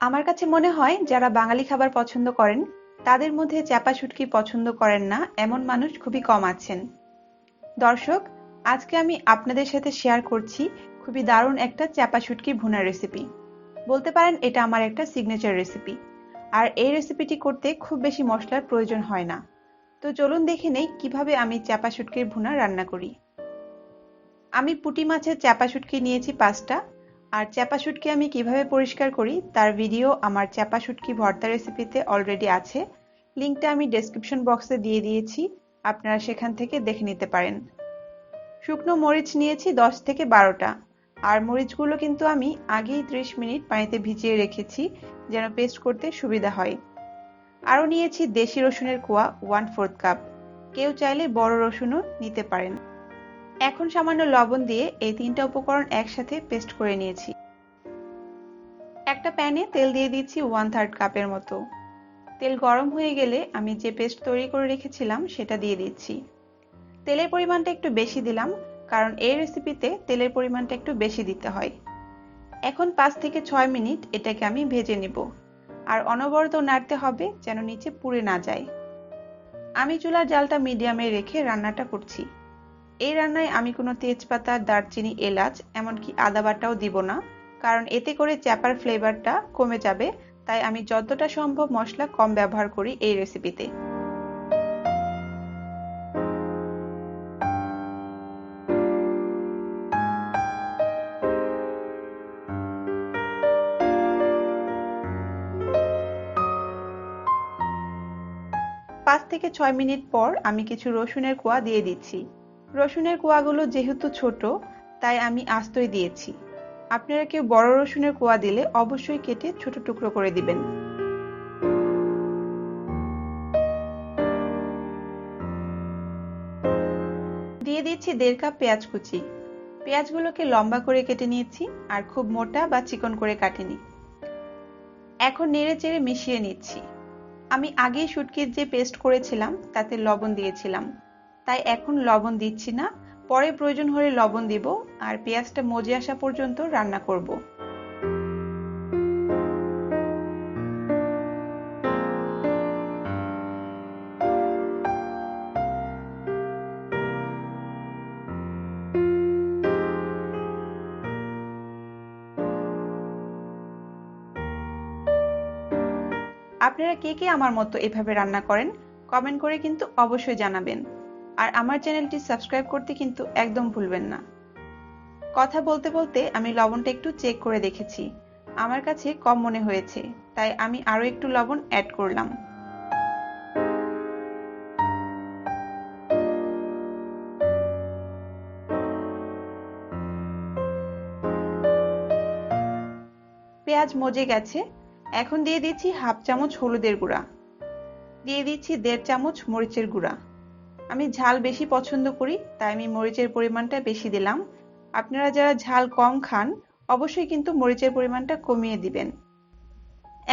আমার কাছে মনে হয় যারা বাঙালি খাবার পছন্দ করেন তাদের মধ্যে চ্যাপা শুটকি পছন্দ করেন না এমন মানুষ খুবই কম আছেন। দর্শক, আজকে আমি আপনাদের সাথে শেয়ার করছি খুবই দারুণ একটা চ্যাপা শুটকি ভুনা রেসিপি। বলতে পারেন এটা আমার একটা সিগনেচার রেসিপি। আর এই রেসিপিটি করতে খুব বেশি মশলার প্রয়োজন হয় না। তো চলুন দেখে নেই কিভাবে আমি চ্যাপা শুটকির ভুনা রান্না করি। আমি পুঁটি মাছের চ্যাপা শুটকি নিয়েছি 5টা। আর চ্যাপা শুটকি আমি কিভাবে পরিষ্কার করি তার ভিডিও আমার চ্যাপা শুটকি ভর্তা রেসিপিতে অলরেডি আছে। লিংকটা আমি ডেসক্রিপশন বক্সে দিয়ে দিয়েছি, আপনারা সেখান থেকে দেখে নিতে পারেন। শুকনো মরিচ নিয়েছি 10 থেকে 12টা। আর মরিচগুলো কিন্তু আমি আগেই 30 মিনিট পানিতে ভিজিয়ে রেখেছি যেন পেস্ট করতে সুবিধা হয়। আরও নিয়েছি দেশি রসুনের কোয়া 1/4 কাপ। কেউ চাইলে বড় রসুনও নিতে পারেন। এখন সামান্য লবণ দিয়ে এই 3টা উপকরণ একসাথে পেস্ট করে নিয়েছি। একটা প্যানে তেল দিয়ে দিচ্ছি 1/3 কাপের মতো। তেল গরম হয়ে গেলে আমি যে পেস্ট তৈরি করে রেখেছিলাম সেটা দিয়ে দিচ্ছি। তেলের পরিমাণটা একটু বেশি দিলাম কারণ এই রেসিপিতে তেলের পরিমাণটা একটু বেশি দিতে হয়। এখন 5 থেকে 6 মিনিট এটাকে আমি ভেজে নেব। আর অনবরত নাড়তে হবে যেন নিচে পুড়ে না যায়। আমি চুলার জালটা মিডিয়ামে রেখে রান্নাটা করছি। এই রান্নায় আমি কোনো তেজপাতা, দারচিনি, এলাচ এমনকি আদা বাটাও দিব না, কারণ এতে করে চ্যাপার ফ্লেভারটা কমে যাবে। তাই আমি যতটা সম্ভব মশলা কম ব্যবহার করি এই রেসিপিতে। পাঁচ থেকে 6 মিনিট পর আমি কিছু রসুনের কোয়া দিয়ে দিচ্ছি। রসুনের কোয়াগুলো যেহেতু ছোট তাই আমি আস্তই দিয়েছি। আপনারা কেউ বড় রসুনের কোয়া দিলে অবশ্যই কেটে ছোট টুকরো করে দিবেন। দিয়ে দিচ্ছি 1.5 কাপ পেঁয়াজ কুচি। পেঁয়াজগুলোকে লম্বা করে কেটে নিয়েছি আর খুব মোটা বা চিকন করে কাটিনি। এখন নেড়ে চেড়ে মিশিয়ে নিচ্ছি। আমি আগেই শুটকির যে পেস্ট করেছিলাম তাতে লবণ দিয়েছিলাম, তাই এখন লবণ দিচ্ছি না। পরে প্রয়োজন হলে লবণ দিব। আর পেঁয়াজটা মজে আসা পর্যন্ত রান্না করব। আপনারা কে কে আমার মতো এভাবে রান্না করেন কমেন্ট করে কিন্তু অবশ্যই জানাবেন। আর আমার চ্যানেলটি সাবস্ক্রাইব করতে কিন্তু একদম ভুলবেন না। কথা বলতে বলতে আমি লবণটা একটু চেক করে দেখেছি, আমার কাছে কম মনে হয়েছে, তাই আমি আরো একটু লবণ অ্যাড করলাম। পেঁয়াজ মজে গেছে। এখন দিয়ে দিচ্ছি 1/2 চামচ হলুদের গুঁড়া। দিয়ে দিচ্ছি 1.5 চামচ মরিচের গুঁড়া। আমি ঝাল বেশি পছন্দ করি তাই আমি মরিচের পরিমাণটা বেশি দিলাম। আপনারা যারা ঝাল কম খান অবশ্যই কিন্তু মরিচের পরিমাণটা কমিয়ে দিবেন।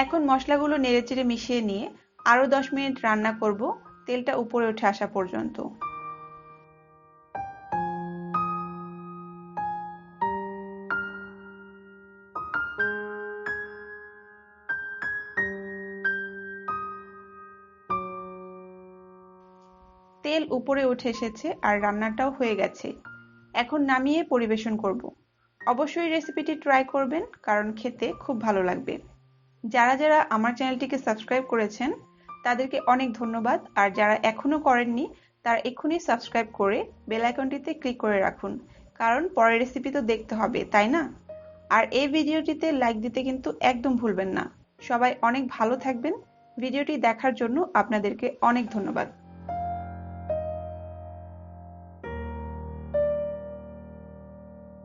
এখন মশলাগুলো নেড়েচেড়ে মিশিয়ে নিয়ে আরো 10 মিনিট রান্না করব, তেলটা উপরে উঠে আসা পর্যন্ত। তেল উপরে উঠে এসেছে আর রান্নাটাও হয়ে গেছে। এখন নামিয়ে পরিবেশন করব। অবশ্যই রেসিপিটি ট্রাই করবেন কারণ খেতে খুব ভালো লাগবে। যারা যারা আমার চ্যানেলটিকে সাবস্ক্রাইব করেছেন তাদেরকে অনেক ধন্যবাদ। আর যারা এখনো করেননি তারা এক্ষুনি সাবস্ক্রাইব করে বেল আইকনটিতে ক্লিক করে রাখুন, কারণ পরের রেসিপি তো দেখতে হবে, তাই না? আর এই ভিডিওটিতে লাইক দিতে কিন্তু একদম ভুলবেন না। সবাই অনেক ভালো থাকবেন। ভিডিওটি দেখার জন্য আপনাদেরকে অনেক ধন্যবাদ।